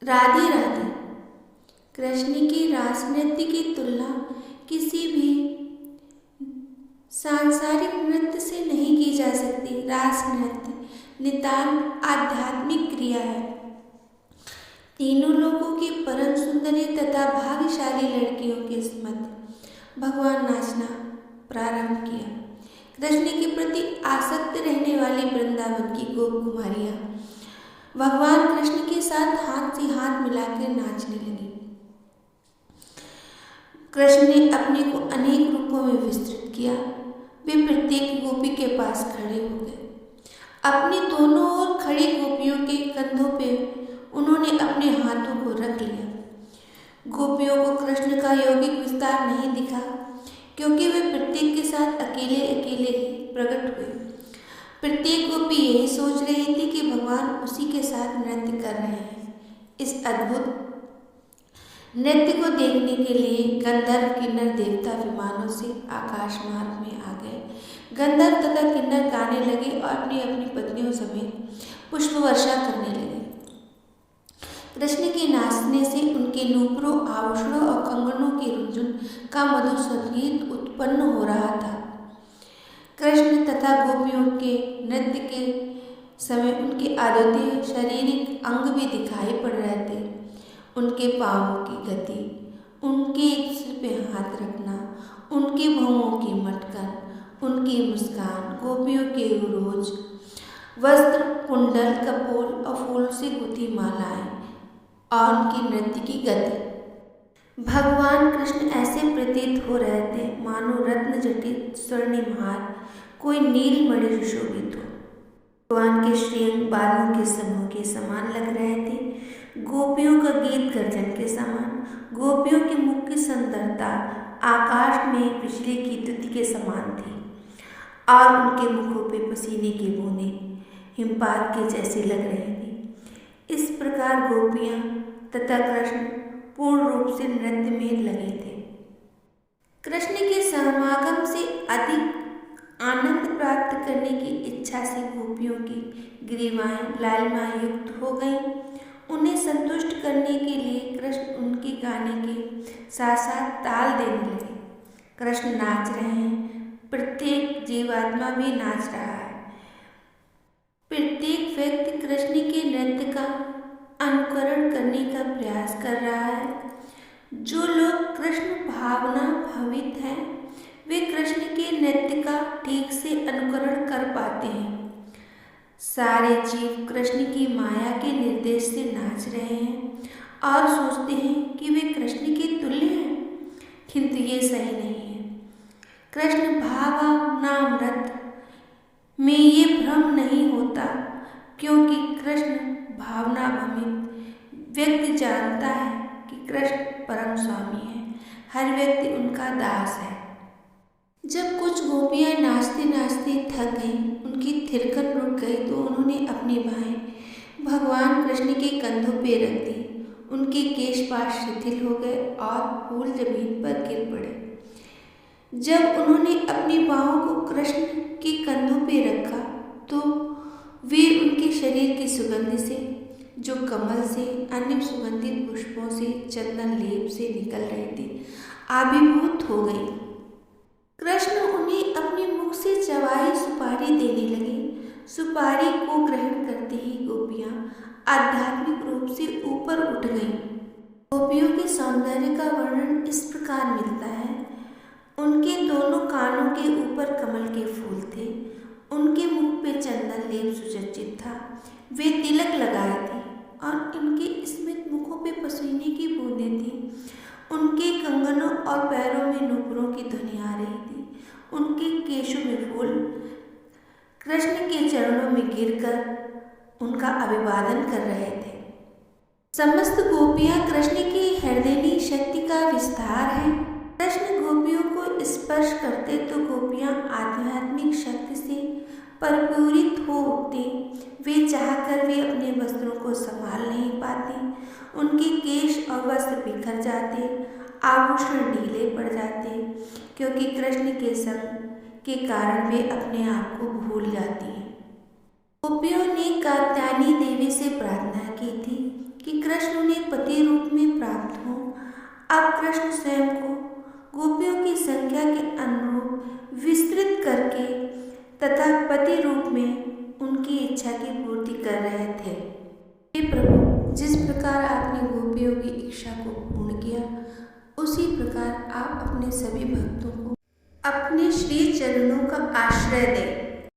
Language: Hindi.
राधे राधे। कृष्ण की रास नृत्य की तुलना किसी भी सांसारिक नृत्य से नहीं की जा सकती। रास नृत्य नितांत आध्यात्मिक क्रिया है। तीनों लोगों की परम सुंदरी तथा भाग्यशाली लड़कियों के मध्य भगवान नाचना प्रारंभ किया। कृष्ण के प्रति आसक्त रहने वाली वृंदावन की गोप कुमारियां भगवान कृष्ण के साथ हाथ से हाथ मिलाकर नाचने लगी। कृष्ण ने अपने को अनेक रूपों में विस्तृत किया। वे प्रत्येक गोपी के पास खड़े हो गए। अपनी दोनों ओर खड़ी गोपियों के कंधों पे उन्होंने अपने हाथों को रख लिया। गोपियों को कृष्ण का यौगिक विस्तार नहीं दिखा, क्योंकि वे प्रत्येक के साथ अकेले अकेले ही प्रकट हुए। प्रत्येक गोपी यही सोच रही थी कि भगवान उसी के साथ नृत्य कर रहे हैं। इस अद्भुत नृत्य को देखने के लिए गंधर्व किन्नर देवता विमानों से आकाश मार्ग में आ गए। गंधर्व तथा किन्नर गाने लगे और अपनी अपनी पत्नियों समेत पुष्प वर्षा करने लगे। कृष्ण के नाचने से उनके नूपुरों, आभूषणों और कंगनों के रुंझुन का मधुर संगीत उत्पन्न हो रहा था। कृष्ण तथा गोपियों के नृत्य के समय उनके अद्वितीय शारीरिक अंग भी दिखाई पड़ रहे थे। उनके पांवों की गति, उनके सिर पे हाथ रखना, उनके भौहों की मटकन, उनकी मुस्कान, गोपियों के रोज वस्त्र, कुंडल, कपोल और फूल से गुथी मालाएं और उनकी नृत्य की गति। भगवान कृष्ण ऐसे प्रतीत हो रहे थे मानो रत्न जटित स्वर्णिम हार कोई नीलमणि सुशोभित हो। भगवान के श्रीअंग बालों के समूह के समान लग रहे थे। गोपियों का गीत गर्जन के समान, गोपियों के मुख की सुंदरता आकाश में बिजली की द्युति के समान थी और उनके मुखों पे पसीने की बूंदें हिमपात के जैसे लग रही थी। इस प्रकार गोपियां तथा कृष्ण पूर्ण रूप से नृत्य में लगे थे। कृष्ण के समागम से अधिक आनंद प्राप्त करने की इच्छा से गोपियों की ग्रीवाएं लालिमाएं युक्त हो गईं। उन्हें संतुष्ट करने के लिए कृष्ण उनके गाने के साथ साथ ताल देने लगे। कृष्ण नाच रहे हैं, प्रत्येक जीवात्मा भी नाच रहा है। प्रत्येक व्यक्ति कृष्ण के नृत्य का अनुकरण करने का प्रयास कर रहा है। जो लोग कृष्ण भावना भावित हैं, वे कृष्ण के नृत्य का ठीक से अनुकरण कर पाते हैं। सारे जीव कृष्ण की माया के निर्देश से नाच रहे हैं और सोचते हैं कि वे कृष्ण के तुल्य हैं, किंतु ये सही नहीं है। कृष्ण भावनामृत में ये भ्रम नहीं होता, क्योंकि कृष्ण भावना भ्रमित व्यक्ति जानता है कि कृष्ण परम स्वामी है, हर व्यक्ति उनका दास है। जब कुछ गोपियां नाचते नाचते थक गईं, उनकी थिरकन रुक गई, तो उन्होंने अपनी बाहें भगवान कृष्ण के कंधों पे रख दी। उनके केश पाश शिथिल हो गए और फूल जमीन पर गिर पड़े। जब उन्होंने अपनी बाहों को कृष्ण के कंधों पे रखा, तो वे उनके शरीर की सुगंध से, जो कमल से, अन्य सुगंधित पुष्पों से, चंदन लेप से निकल रही थी, आविर्भूत हो गई। कृष्ण उन्हें अपने मुख से चबाई सुपारी देने लगे। सुपारी को ग्रहण करते ही गोपियां आध्यात्मिक रूप से ऊपर उठ गईं। गोपियों के सौंदर्य का वर्णन इस प्रकार मिलता है। उनके दोनों कानों के ऊपर कमल के फूल थे, उनके मुख पे चंदन लेप सुसज्जित था, वे तिलक लगाए थे और उनके स्मित मुखों पे पसीने की बूंदें थीं। उनके कंगनों और पैरों में नूपुरों की ध्वनि आ रही थी। उनके केशों में फूल कृष्ण के चरणों में गिरकर उनका अभिवादन कर रहे थे। समस्त गोपियां कृष्ण की हृदयनी शक्ति का विस्तार है। कृष्ण गोपियों को स्पर्श करते तो गोपियां आध्यात्मिक शक्ति से परिपूरित हो उठती। वे चाहकर भी अपने वस्त्रों को संभाल नहीं पाती। उनके केश और वस्त्र बिखर जाते, आभूषण ढीले पड़ जाते, क्योंकि कृष्ण के संग के कारण वे अपने आप को भूल जाती हैं। गोपियों ने कात्यायनी देवी से प्रार्थना की थी कि कृष्ण उन्हें पति रूप में प्राप्त हो। अब कृष्ण स्वयं को गोपियों की संख्या के अनुरूप विस्तृत करके तथा पति रूप में उनकी इच्छा की पूर्ति कर रहे थे। हे प्रभु, जिस प्रकार आपने गोपियों की इच्छा को पूर्ण किया, उसी प्रकार आप अपने सभी भक्तों को अपने श्री चरणों का आश्रय दें।